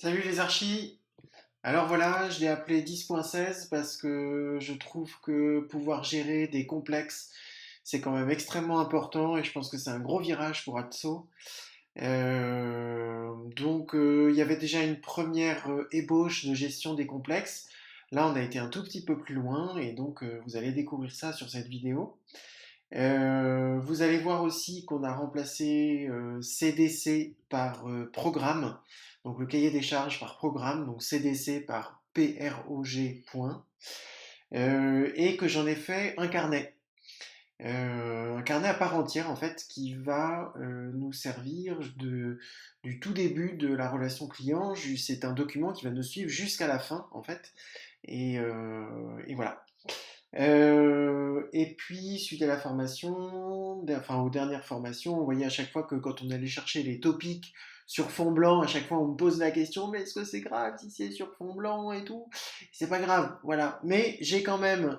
Salut les archis! Alors voilà, je l'ai appelé 10.16 parce que je trouve que pouvoir gérer des complexes, c'est quand même extrêmement important et je pense que c'est un gros virage pour Atso. Il y avait déjà une première ébauche de gestion des complexes. Là, on a été un tout petit peu plus loin et vous allez découvrir ça sur cette vidéo. Vous allez voir aussi qu'on a remplacé CDC par programme, donc le cahier des charges par programme, donc CDC par PROG point, et que j'en ai fait un carnet à part entière en fait qui va nous servir du tout début de la relation client. C'est un document qui va nous suivre jusqu'à la fin en fait, et voilà. Et puis, suite à la formation, aux dernières formations, on voyait à chaque fois que quand on allait chercher les topics sur fond blanc, à chaque fois on me pose la question, mais est-ce que c'est grave si c'est sur fond blanc et tout? C'est pas grave, voilà. Mais j'ai quand même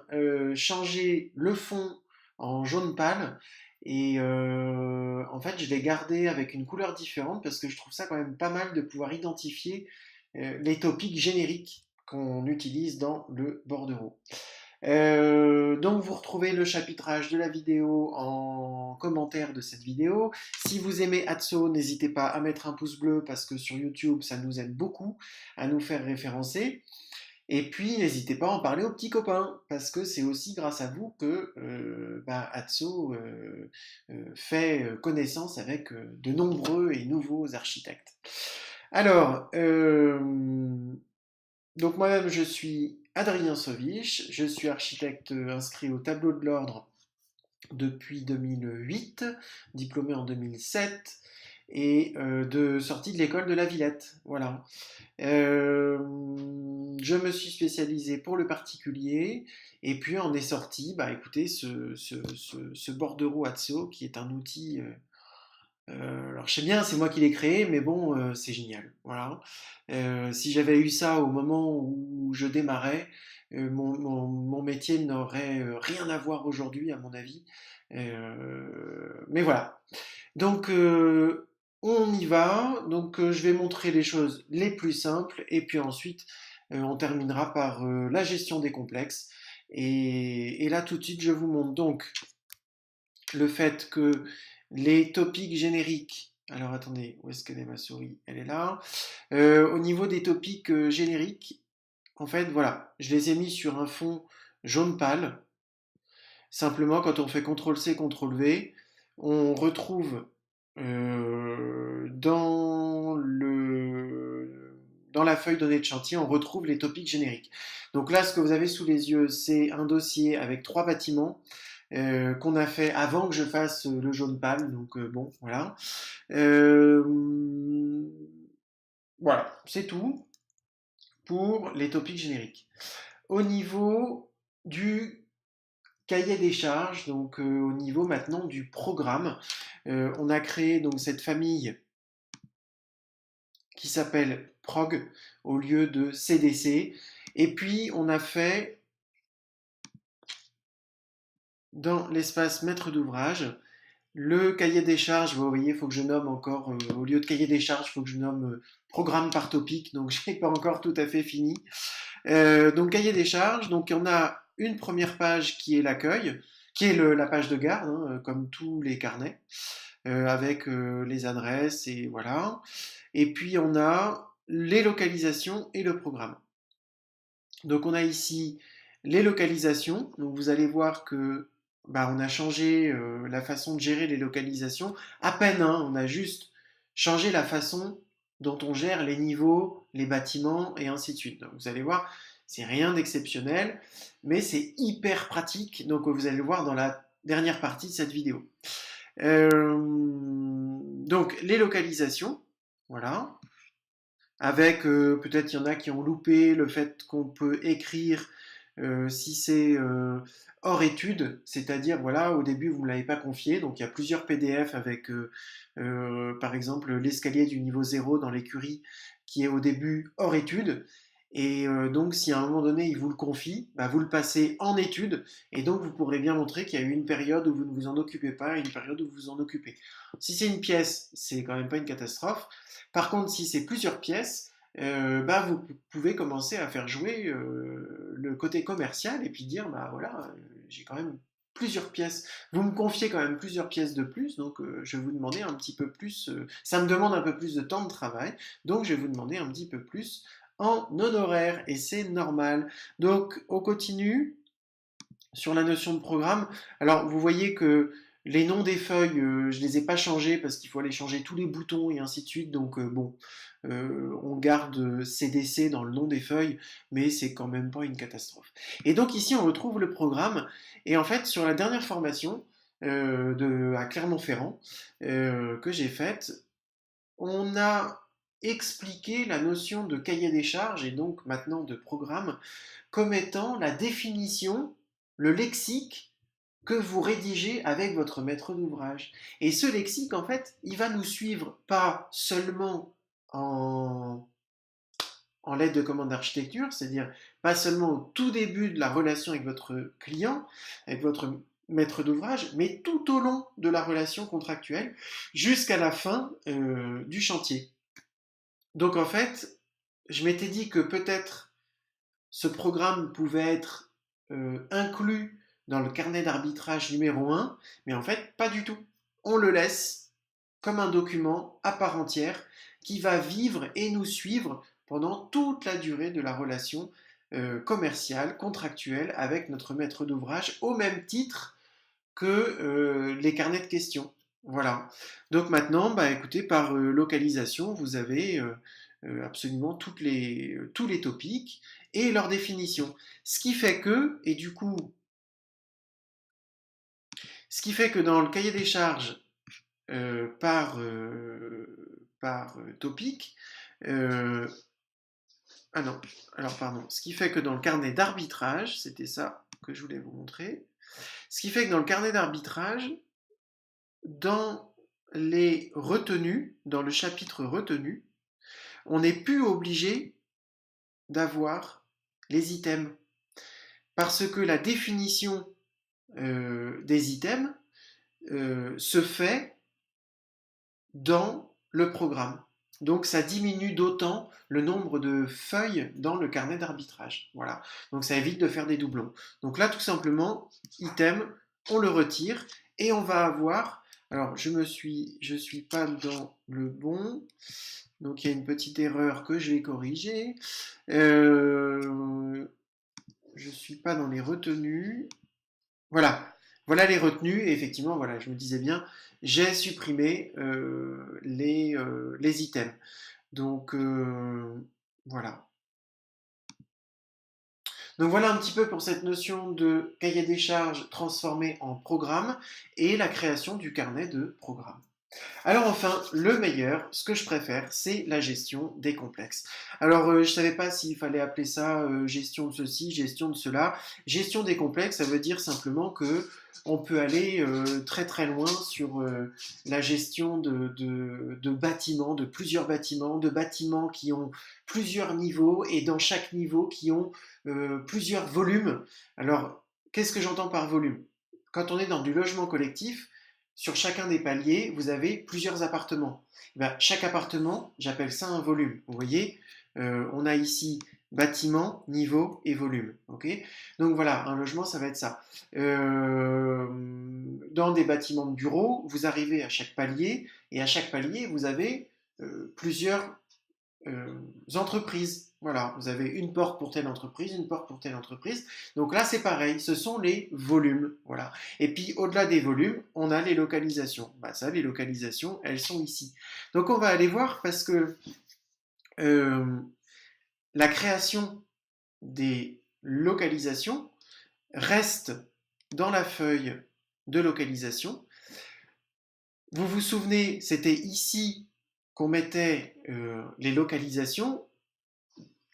changé le fond en jaune pâle et en fait je l'ai gardé avec une couleur différente parce que je trouve ça quand même pas mal de pouvoir identifier les topics génériques qu'on utilise dans le bordereau. Vous retrouvez le chapitrage de la vidéo en commentaire de cette vidéo. Si vous aimez Atso, n'hésitez pas à mettre un pouce bleu parce que sur YouTube, ça nous aide beaucoup à nous faire référencer. Et puis, n'hésitez pas à en parler aux petits copains parce que c'est aussi grâce à vous que Atso fait connaissance avec de nombreux et nouveaux architectes. Alors, donc moi-même, je suis Adrien Sovich, je suis architecte inscrit au tableau de l'ordre depuis 2008, diplômé en 2007 et de sortie de l'école de la Villette. Voilà. Je me suis spécialisé pour le particulier et puis on est sorti, bah écoutez, ce bordereau Atso qui est un outil alors je sais bien, c'est moi qui l'ai créé, mais bon, c'est génial. Voilà. Si j'avais eu ça au moment où je démarrais, mon métier n'aurait rien à voir aujourd'hui, à mon avis. Mais voilà. Donc on y va. Je vais montrer les choses les plus simples et puis ensuite on terminera par la gestion des complexes. Et là tout de suite, je vous montre donc le fait que les topics génériques, alors attendez, où est-ce qu'elle est ma souris? Elle est là. Au niveau des topics génériques, en fait, voilà, je les ai mis sur un fond jaune pâle. Simplement, quand on fait CTRL-C, CTRL-V, on retrouve dans la feuille donnée de chantier, on retrouve les topics génériques. Donc là, ce que vous avez sous les yeux, c'est un dossier avec 3 bâtiments qu'on a fait avant que je fasse le jaune pâle. Donc bon, voilà. Euh, voilà, c'est tout pour les topics génériques. Au niveau du cahier des charges, au niveau maintenant du programme, on a créé donc cette famille qui s'appelle Prog au lieu de CDC. Et puis on a fait dans l'espace maître d'ouvrage le cahier des charges. Vous voyez, il faut que je nomme encore, au lieu de cahier des charges, il faut que je nomme programme par topic, donc je n'ai pas encore tout à fait fini. Cahier des charges, donc on a une première page qui est l'accueil, qui est la page de garde, hein, comme tous les carnets, avec les adresses et voilà. Et puis on a les localisations et le programme. Donc on a ici les localisations. Donc vous allez voir que on a changé la façon de gérer les localisations. À peine, hein, on a juste changé la façon dont on gère les niveaux, les bâtiments et ainsi de suite. Donc vous allez voir, c'est rien d'exceptionnel, mais c'est hyper pratique. Donc vous allez le voir dans la dernière partie de cette vidéo. Donc les localisations, voilà avec peut-être il y en a qui ont loupé le fait qu'on peut écrire si c'est hors étude, c'est-à-dire voilà, au début vous ne me l'avez pas confié, donc il y a plusieurs PDF avec par exemple l'escalier du niveau 0 dans l'écurie qui est au début hors étude. Et donc, si à un moment donné, il vous le confie, vous le passez en étude, et donc vous pourrez bien montrer qu'il y a eu une période où vous ne vous en occupez pas et une période où vous vous en occupez. Si c'est une pièce, c'est quand même pas une catastrophe. Par contre, si c'est plusieurs pièces, bah, vous pouvez commencer à faire jouer le côté commercial et puis dire, bah voilà, j'ai quand même plusieurs pièces. Vous me confiez quand même plusieurs pièces de plus, donc je vais vous demander un petit peu plus. Ça me demande un peu plus de temps de travail, donc je vais vous demander un petit peu plus en honoraire et c'est normal. Donc on continue sur la notion de programme. Alors vous voyez que les noms des feuilles, je ne les ai pas changés parce qu'il faut aller changer tous les boutons et ainsi de suite. Donc bon, on garde CDC dans le nom des feuilles, mais c'est quand même pas une catastrophe. Et donc ici on retrouve le programme. Et en fait sur la dernière formation à Clermont-Ferrand que j'ai faite, on a expliqué la notion de cahier des charges et donc maintenant de programme comme étant la définition, le lexique que vous rédigez avec votre maître d'ouvrage. Et ce lexique, en fait, il va nous suivre pas seulement en, en lettre de commande d'architecture, c'est-à-dire pas seulement au tout début de la relation avec votre client, avec votre maître d'ouvrage, mais tout au long de la relation contractuelle jusqu'à la fin du chantier. Donc en fait, je m'étais dit que peut-être ce programme pouvait être inclus dans le carnet d'arbitrage numéro 1, mais en fait, pas du tout. On le laisse comme un document à part entière qui va vivre et nous suivre pendant toute la durée de la relation commerciale, contractuelle avec notre maître d'ouvrage, au même titre que les carnets de questions. Voilà. Donc maintenant, bah, écoutez, par localisation, vous avez absolument tous les topics et leur définition. Ce qui fait que, et du coup, ce qui fait que dans le cahier des charges par topic, euh, ah non, alors pardon, ce qui fait que dans le carnet d'arbitrage, c'était ça que je voulais vous montrer, ce qui fait que dans le carnet d'arbitrage, dans les retenues, dans le chapitre retenues, on n'est plus obligé d'avoir les items. Parce que la définition des items se fait dans le programme. Donc ça diminue d'autant le nombre de feuilles dans le carnet d'arbitrage. Voilà. Donc ça évite de faire des doublons. Donc là, tout simplement, item, on le retire et on va avoir. Alors je suis pas dans le bon. Donc il y a une petite erreur que je vais corriger. Je suis pas dans les retenues. Voilà, voilà les retenues. Et effectivement, voilà, je me disais bien, j'ai supprimé les items. Donc voilà. Donc voilà un petit peu pour cette notion de cahier des charges transformé en programme et la création du carnet de programme. Alors enfin, le meilleur, ce que je préfère, c'est la gestion des complexes. Alors je ne savais pas s'il fallait appeler ça gestion de ceci, gestion de cela. Gestion des complexes, ça veut dire simplement que on peut aller très très loin sur la gestion de bâtiments, de plusieurs bâtiments, de bâtiments qui ont plusieurs niveaux et dans chaque niveau qui ont plusieurs volumes. Alors, qu'est-ce que j'entends par volume? Quand on est dans du logement collectif, sur chacun des paliers, vous avez plusieurs appartements. Eh ben, chaque appartement, j'appelle ça un volume. Vous voyez, on a ici bâtiment, niveau et volume. Okay, donc voilà, un logement, ça va être ça. Dans des bâtiments de bureaux, vous arrivez à chaque palier, et à chaque palier, vous avez plusieurs entreprises. Voilà, vous avez une porte pour telle entreprise, une porte pour telle entreprise. Donc là, c'est pareil, ce sont les volumes. Voilà. Et puis, au-delà des volumes, on a les localisations. Bah, ça, les localisations, elles sont ici. Donc, on va aller voir parce que euh, la création des localisations reste dans la feuille de localisation. Vous vous souvenez, c'était ici qu'on mettait les localisations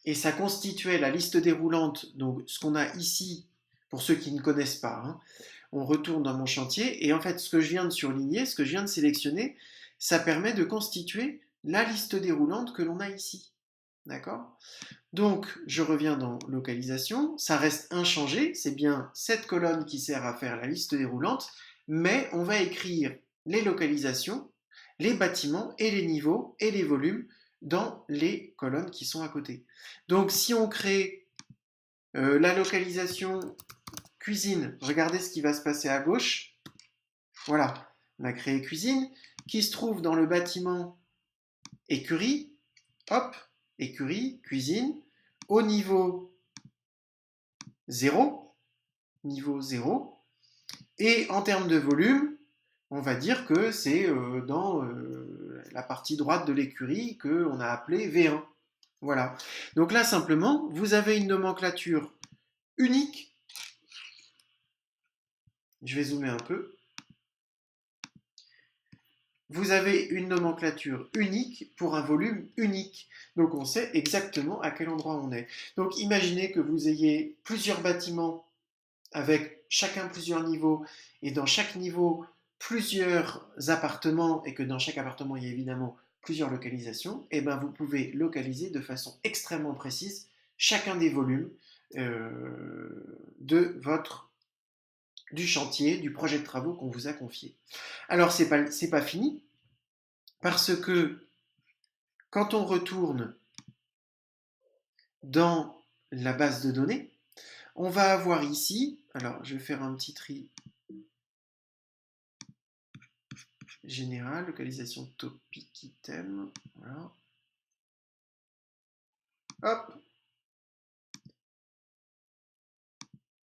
et ça constituait la liste déroulante. Donc ce qu'on a ici, pour ceux qui ne connaissent pas, hein, on retourne dans mon chantier et en fait ce que je viens de surligner, ce que je viens de sélectionner, ça permet de constituer la liste déroulante que l'on a ici. D'accord? Donc je reviens dans localisation, ça reste inchangé, c'est bien cette colonne qui sert à faire la liste déroulante, mais on va écrire les localisations, les bâtiments et les niveaux et les volumes dans les colonnes qui sont à côté. Donc si on crée la localisation cuisine, regardez ce qui va se passer à gauche. Voilà, on a créé cuisine qui se trouve dans le bâtiment écurie. Hop, écurie, cuisine, au niveau 0. Niveau 0. Et en termes de volume, on va dire que c'est dans la partie droite de l'écurie qu'on a appelé V1. Voilà. Donc là, simplement, vous avez une nomenclature unique. Je vais zoomer un peu. Vous avez une nomenclature unique pour un volume unique. Donc on sait exactement à quel endroit on est. Donc imaginez que vous ayez plusieurs bâtiments avec chacun plusieurs niveaux et dans chaque niveau plusieurs appartements et que dans chaque appartement il y a évidemment plusieurs localisations, et ben vous pouvez localiser de façon extrêmement précise chacun des volumes de votre du chantier, du projet de travaux qu'on vous a confié. Alors c'est pas fini parce que quand on retourne dans la base de données, on va avoir ici, alors je vais faire un petit tri général, localisation topic item, voilà. Hop,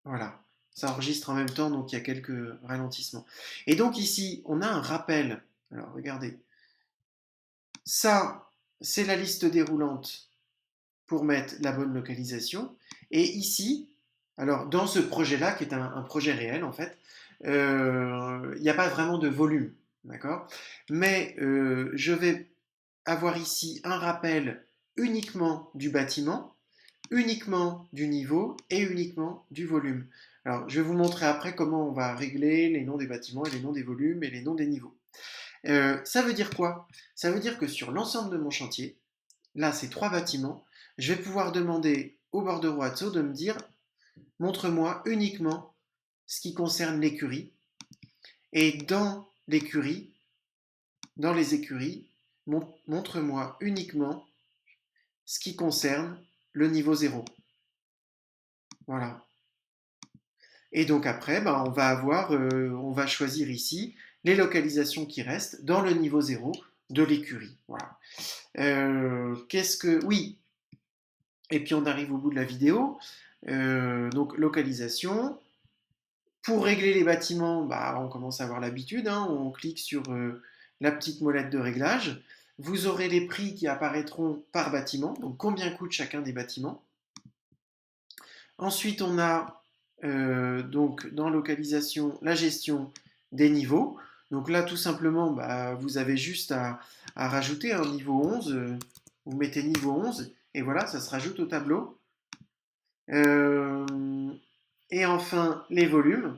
voilà. Ça enregistre en même temps, donc il y a quelques ralentissements. Et donc ici, on a un rappel. Alors regardez, ça, c'est la liste déroulante pour mettre la bonne localisation. Et ici, alors dans ce projet-là, qui est un projet réel en fait, il n'y a pas vraiment de volume, d'accord. Mais je vais avoir ici un rappel uniquement du bâtiment, uniquement du niveau et uniquement du volume. Alors, je vais vous montrer après comment on va régler les noms des bâtiments et les noms des volumes et les noms des niveaux. Ça veut dire quoi? Ça veut dire que sur l'ensemble de mon chantier, là, c'est 3 bâtiments, je vais pouvoir demander au bordereau Atso de me dire montre-moi uniquement ce qui concerne l'écurie. Et dans l'écurie, dans les écuries, montre-moi uniquement ce qui concerne le niveau 0. Voilà. Et donc après, on va on va choisir ici les localisations qui restent dans le niveau 0 de l'écurie. Voilà. Oui, et puis on arrive au bout de la vidéo. Donc localisation. Pour régler les bâtiments, on commence à avoir l'habitude. Hein, on clique sur la petite molette de réglage. Vous aurez les prix qui apparaîtront par bâtiment. Donc combien coûte chacun des bâtiments. Ensuite, on a donc dans localisation la gestion des niveaux. Donc là, tout simplement, vous avez juste à rajouter un niveau 11. Vous mettez niveau 11 et voilà, ça se rajoute au tableau. Et enfin, les volumes,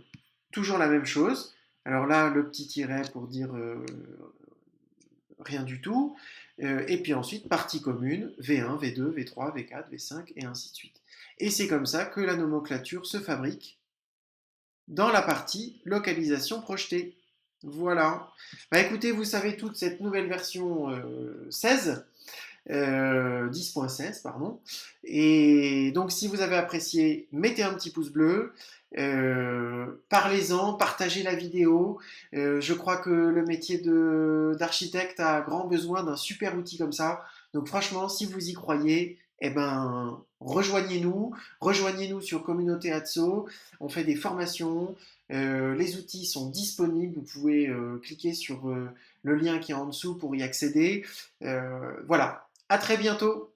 toujours la même chose. Alors là, le petit tiret pour dire rien du tout. Et puis ensuite, partie commune, V1, V2, V3, V4, V5 et ainsi de suite. Et c'est comme ça que la nomenclature se fabrique dans la partie localisation projetée. Voilà. Écoutez, vous savez toute cette nouvelle version 16, 10.16, pardon. Et donc, si vous avez apprécié, mettez un petit pouce bleu. Parlez-en, partagez la vidéo. Je crois que le métier d'architecte a grand besoin d'un super outil comme ça. Donc franchement, si vous y croyez, eh ben, rejoignez-nous sur Communauté Atso. On fait des formations. Les outils sont disponibles. Vous pouvez cliquer sur le lien qui est en dessous pour y accéder. Voilà. À très bientôt.